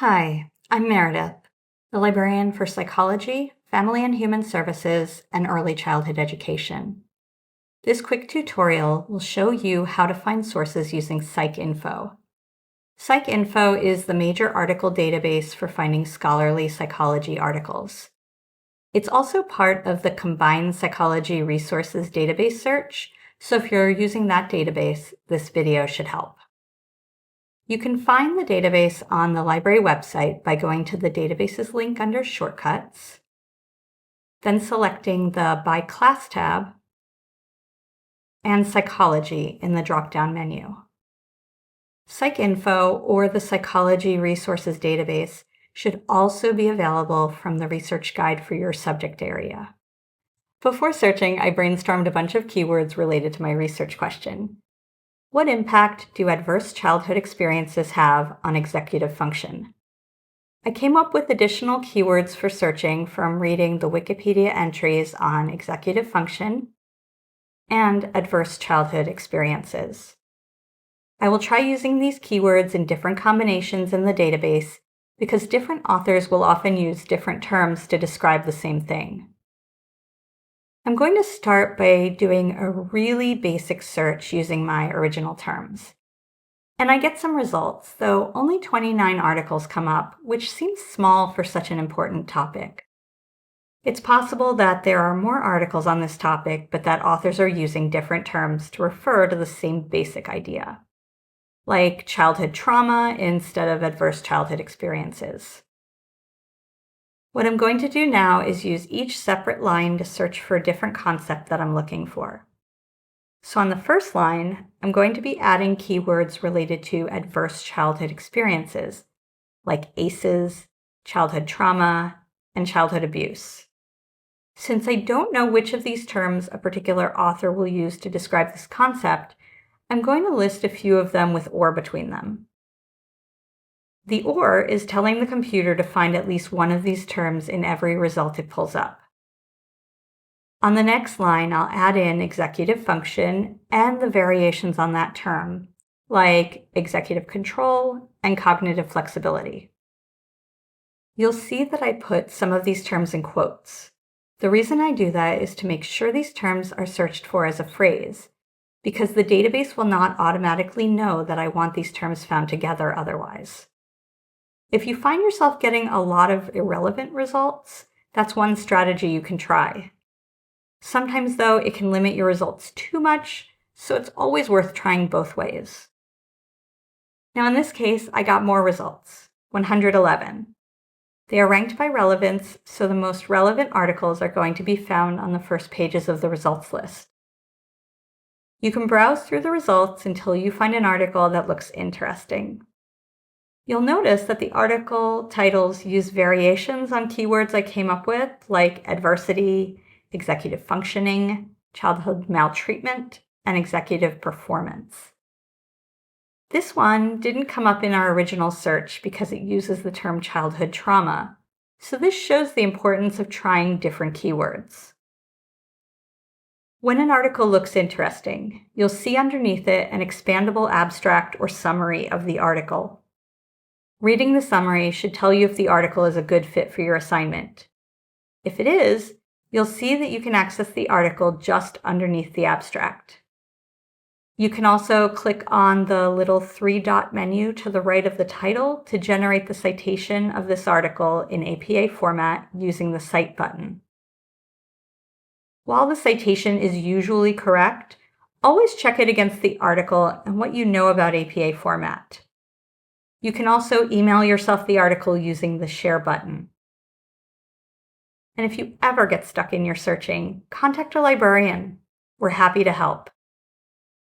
Hi, I'm Meredith, the librarian for Psychology, Family and Human Services, and Early Childhood Education. This quick tutorial will show you how to find sources using PsycInfo. PsycInfo is the major article database for finding scholarly psychology articles. It's also part of the Combined Psychology Resources database search, so if you're using that database, this video should help. You can find the database on the library website by going to the Databases link under Shortcuts, then selecting the By Class tab, and Psychology in the drop-down menu. PsycInfo, or the Psychology Resources database, should also be available from the research guide for your subject area. Before searching, I brainstormed a bunch of keywords related to my research question. What impact do adverse childhood experiences have on executive function? I came up with additional keywords for searching from reading the Wikipedia entries on executive function and adverse childhood experiences. I will try using these keywords in different combinations in the database because different authors will often use different terms to describe the same thing. I'm going to start by doing a really basic search using my original terms. And I get some results, though only 29 articles come up, which seems small for such an important topic. It's possible that there are more articles on this topic, but that authors are using different terms to refer to the same basic idea, like childhood trauma instead of adverse childhood experiences. What I'm going to do now is use each separate line to search for a different concept that I'm looking for. So on the first line, I'm going to be adding keywords related to adverse childhood experiences, like ACEs, childhood trauma, and childhood abuse. Since I don't know which of these terms a particular author will use to describe this concept, I'm going to list a few of them with or between them. The or is telling the computer to find at least one of these terms in every result it pulls up. On the next line, I'll add in executive function and the variations on that term, like executive control and cognitive flexibility. You'll see that I put some of these terms in quotes. The reason I do that is to make sure these terms are searched for as a phrase, because the database will not automatically know that I want these terms found together otherwise. If you find yourself getting a lot of irrelevant results, that's one strategy you can try. Sometimes, though, it can limit your results too much, so it's always worth trying both ways. Now, in this case, I got more results, 111. They are ranked by relevance, so the most relevant articles are going to be found on the first pages of the results list. You can browse through the results until you find an article that looks interesting. You'll notice that the article titles use variations on keywords I came up with, like adversity, executive functioning, childhood maltreatment, and executive performance. This one didn't come up in our original search because it uses the term childhood trauma, so this shows the importance of trying different keywords. When an article looks interesting, you'll see underneath it an expandable abstract or summary of the article. Reading the summary should tell you if the article is a good fit for your assignment. If it is, you'll see that you can access the article just underneath the abstract. You can also click on the little three-dot menu to the right of the title to generate the citation of this article in APA format using the Cite button. While the citation is usually correct, always check it against the article and what you know about APA format. You can also email yourself the article using the Share button. And if you ever get stuck in your searching, contact a librarian. We're happy to help.